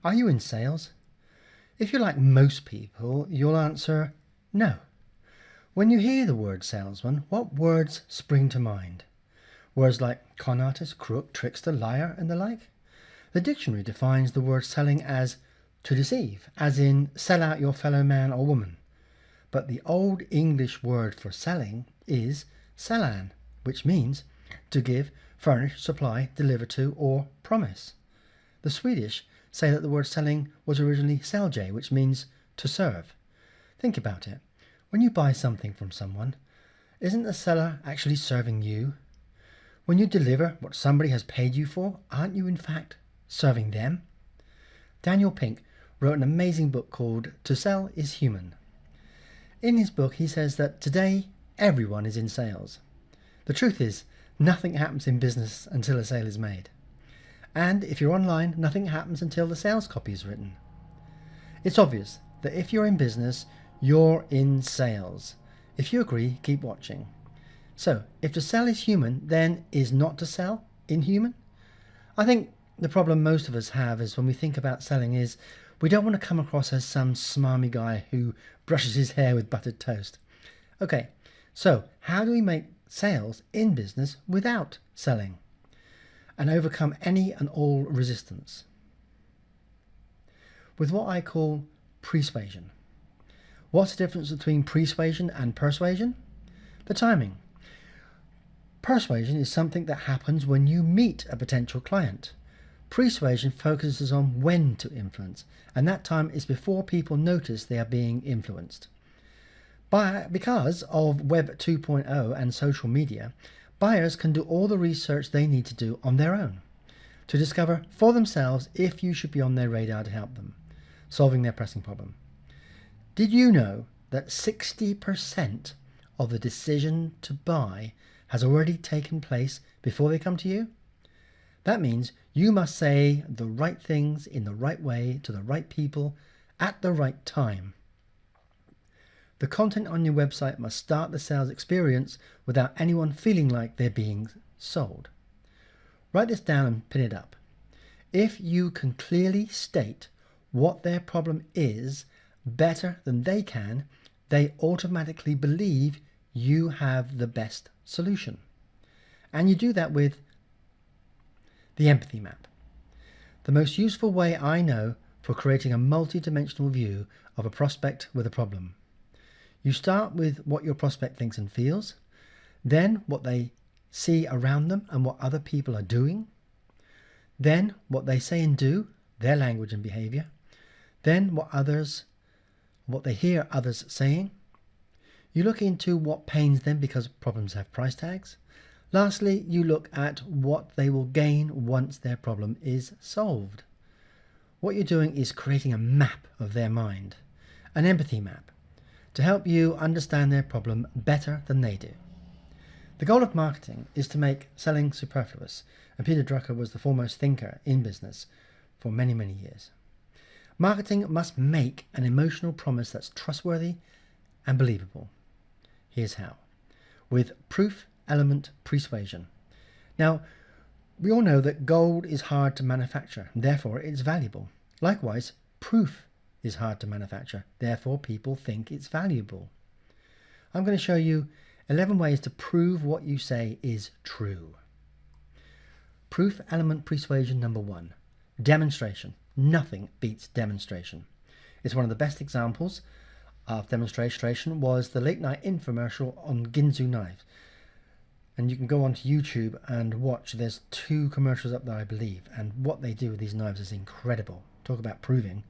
Are you in sales? If you're like most people, you'll answer no. When you hear the word salesman, what words spring to mind? Words like con artist, crook, trickster, liar, and the like? The dictionary defines the word selling as to deceive, as in sell out your fellow man or woman. But the Old English word for selling is sellan, which means to give, furnish, supply, deliver to, or promise. The Swedish say that the word selling was originally sälja, which means to serve. Think about it. When you buy something from someone, isn't the seller actually serving you? When you deliver what somebody has paid you for, aren't you in fact serving them? Daniel Pink wrote an amazing book called To Sell is Human. In his book, he says that today everyone is in sales. The truth is, nothing happens in business until a sale is made. And if you're online, nothing happens until the sales copy is written. It's obvious that if you're in business, you're in sales. If you agree, keep watching. So, if to sell is human, then is not to sell inhuman? I think the problem most of us have is when we think about selling is we don't want to come across as some smarmy guy who brushes his hair with buttered toast. Okay, so how do we make sales in business without selling and overcome any and all resistance? With what I call persuasion. What's the difference between persuasion and persuasion? The timing. Persuasion is something that happens when you meet a potential client. Persuasion focuses on when to influence, and that time is before people notice they are being influenced. Because of Web 2.0 and social media, buyers can do all the research they need to do on their own to discover for themselves if you should be on their radar to help them, solving their pressing problem. Did you know that 60% of the decision to buy has already taken place before they come to you? That means you must say the right things in the right way to the right people at the right time. The content on your website must start the sales experience without anyone feeling like they're being sold. Write this down and pin it up. If you can clearly state what their problem is better than they can, they automatically believe you have the best solution. And you do that with the empathy map. The most useful way I know for creating a multi-dimensional view of a prospect with a problem. You start with what your prospect thinks and feels, then what they see around them and what other people are doing, then what they say and do, their language and behavior, then what they hear others saying. You look into what pains them because problems have price tags. Lastly, you look at what they will gain once their problem is solved. What you're doing is creating a map of their mind, an empathy map, to help you understand their problem better than they do. The goal of marketing is to make selling superfluous, and Peter Drucker was the foremost thinker in business for many, many years. Marketing must make an emotional promise that's trustworthy and believable. Here's how. With proof element persuasion. Now, we all know that gold is hard to manufacture, therefore it's valuable. Likewise, proof is hard to manufacture, therefore people think it's valuable. I'm going to show you 11 ways to prove what you say is true. Proof element persuasion number 1. Demonstration. Nothing beats demonstration. It's one of the best examples of demonstration was the late night infomercial on Ginsu knives. And you can go onto YouTube and watch. There's 2 commercials up there, I believe, and what they do with these knives is incredible. Talk about proving.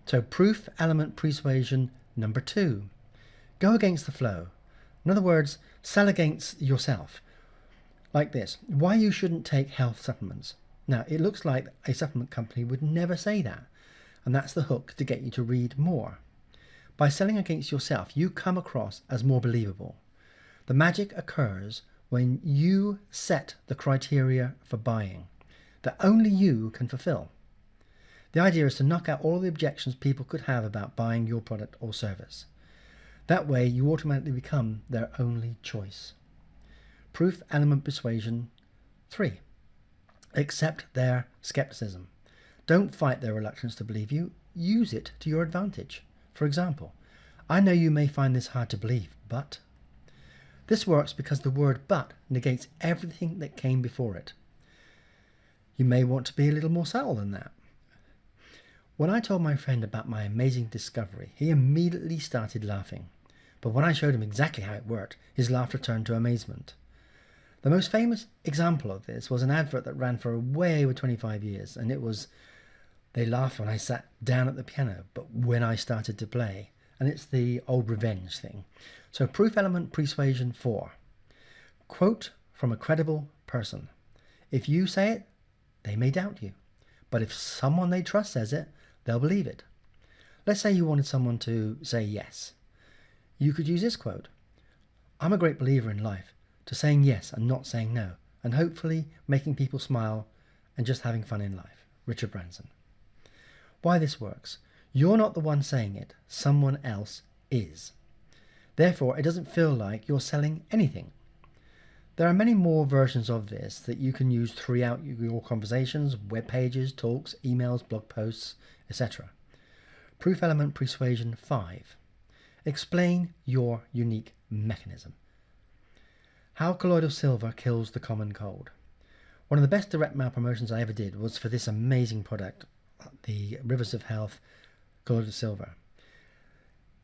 So proof element persuasion number 2. Go against the flow. In other words, sell against yourself. Like this. Why you shouldn't take health supplements. Now, it looks like a supplement company would never say that. And that's the hook to get you to read more. By selling against yourself, you come across as more believable. The magic occurs when you set the criteria for buying that only you can fulfill. The idea is to knock out all the objections people could have about buying your product or service. That way you automatically become their only choice. Proof element persuasion 3. Accept their skepticism. Don't fight their reluctance to believe you. Use it to your advantage. For example, I know you may find this hard to believe, but... This works because the word but negates everything that came before it. You may want to be a little more subtle than that. When I told my friend about my amazing discovery, he immediately started laughing. But when I showed him exactly how it worked, his laughter turned to amazement. The most famous example of this was an advert that ran for way over 25 years, and it was, they laughed when I sat down at the piano, but when I started to play. And it's the old revenge thing. So proof element persuasion 4. Quote from a credible person. If you say it, they may doubt you. But if someone they trust says it, they'll believe it. Let's say you wanted someone to say yes. You could use this quote. I'm a great believer in life, to saying yes and not saying no, and hopefully making people smile and just having fun in life. Richard Branson. Why this works. You're not the one saying it, someone else is. Therefore, it doesn't feel like you're selling anything. There are many more versions of this that you can use throughout your conversations, web pages, talks, emails, blog posts, etc. Proof element persuasion 5. Explain your unique mechanism. How colloidal silver kills the common cold. One of the best direct mail promotions I ever did was for this amazing product, the Rivers of Health colloidal silver.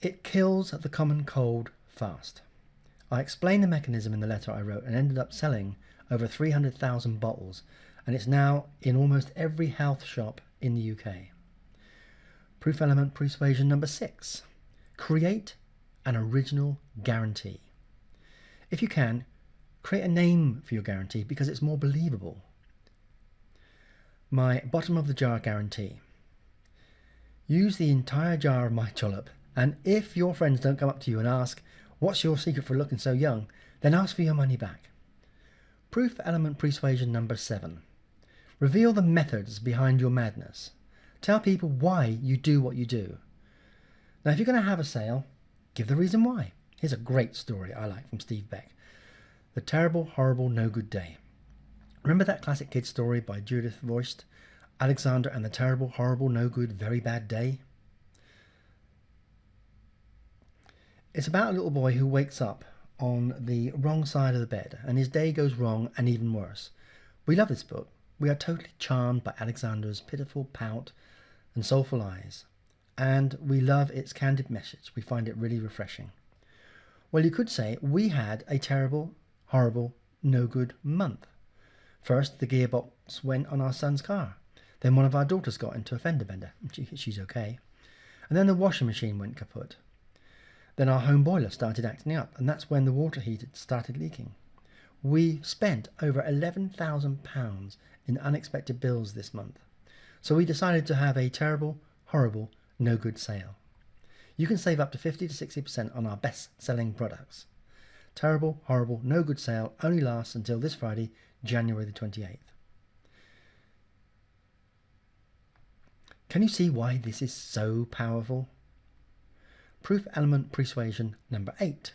It kills the common cold fast. I explained the mechanism in the letter I wrote and ended up selling over 300,000 bottles, and it's now in almost every health shop in the UK. Proof element persuasion number 6. Create an original guarantee. If you can, create a name for your guarantee because it's more believable. My bottom of the jar guarantee. Use the entire jar of my chollop, and if your friends don't come up to you and ask, what's your secret for looking so young, then ask for your money back. Proof element persuasion number 7. Reveal the methods behind your madness. Tell people why you do what you do. Now, if you're going to have a sale, give the reason why. Here's a great story I like from Steve Beck. The Terrible, Horrible, No Good Day. Remember that classic kid story by Judith Voist? Alexander and the Terrible, Horrible, No Good, Very Bad Day? It's about a little boy who wakes up on the wrong side of the bed and his day goes wrong and even worse. We love this book. We are totally charmed by Alexander's pitiful pout and soulful eyes, and we love its candid message. We find it really refreshing. Well, you could say we had a terrible, horrible, no good month. First, the gearbox went on our son's car. Then one of our daughters got into a fender bender. She's okay. And then the washing machine went kaput. Then our home boiler started acting up, and that's when the water heater started leaking. We spent over £11,000 in unexpected bills this month. So we decided to have a terrible, horrible, no good sale. You can save up to 50 to 60% on our best-selling products. Terrible, horrible, no good sale only lasts until this Friday, January the 28th. Can you see why this is so powerful? Proof element persuasion number 8.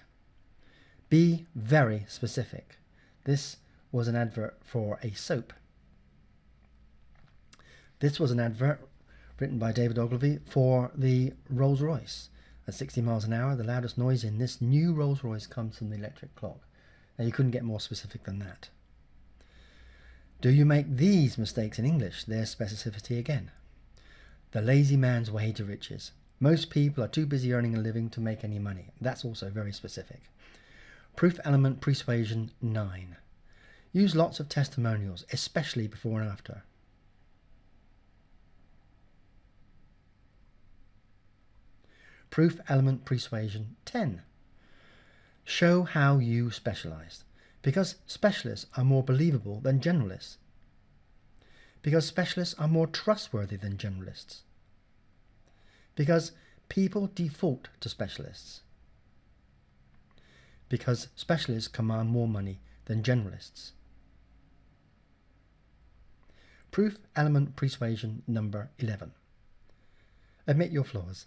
Be very specific. This was an advert for a soap. This was an advert written by David Ogilvy for the Rolls-Royce. At 60 miles an hour, the loudest noise in this new Rolls-Royce comes from the electric clock. Now, you couldn't get more specific than that. Do you make these mistakes in English? There's specificity again. The lazy man's way to riches. Most people are too busy earning a living to make any money. That's also very specific. Proof element persuasion 9. Use lots of testimonials, especially before and after. Proof element persuasion 10. Show how you specialized. Because specialists are more believable than generalists. Because specialists are more trustworthy than generalists. Because people default to specialists. Because specialists command more money than generalists. Proof element persuasion number 11. Admit your flaws.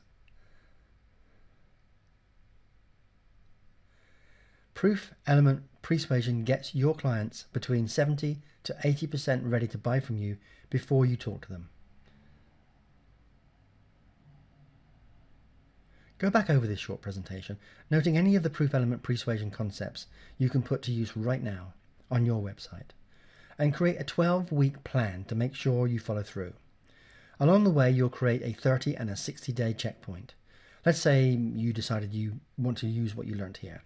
Proof element persuasion gets your clients between 70 to 80% ready to buy from you before you talk to them. Go back over this short presentation, noting any of the proof element persuasion concepts you can put to use right now on your website, and create a 12-week plan to make sure you follow through. Along the way, you'll create a 30 and a 60-day checkpoint. Let's say you decided you want to use what you learned here,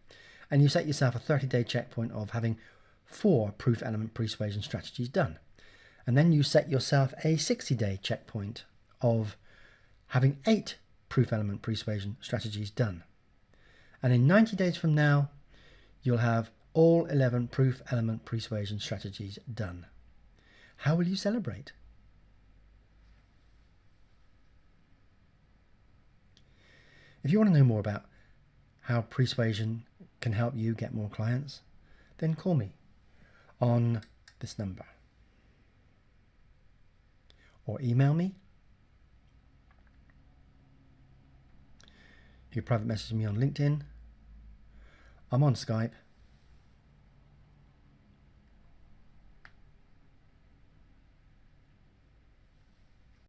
and you set yourself a 30-day checkpoint of having 4 proof element persuasion strategies done. And then you set yourself a 60-day checkpoint of having 8 proof element persuasion strategies done. And in 90 days from now, you'll have all 11 proof element persuasion strategies done. How will you celebrate? If you want to know more about how persuasion can help you get more clients, then call me on this number or email me. You can private message me on LinkedIn. I'm on Skype.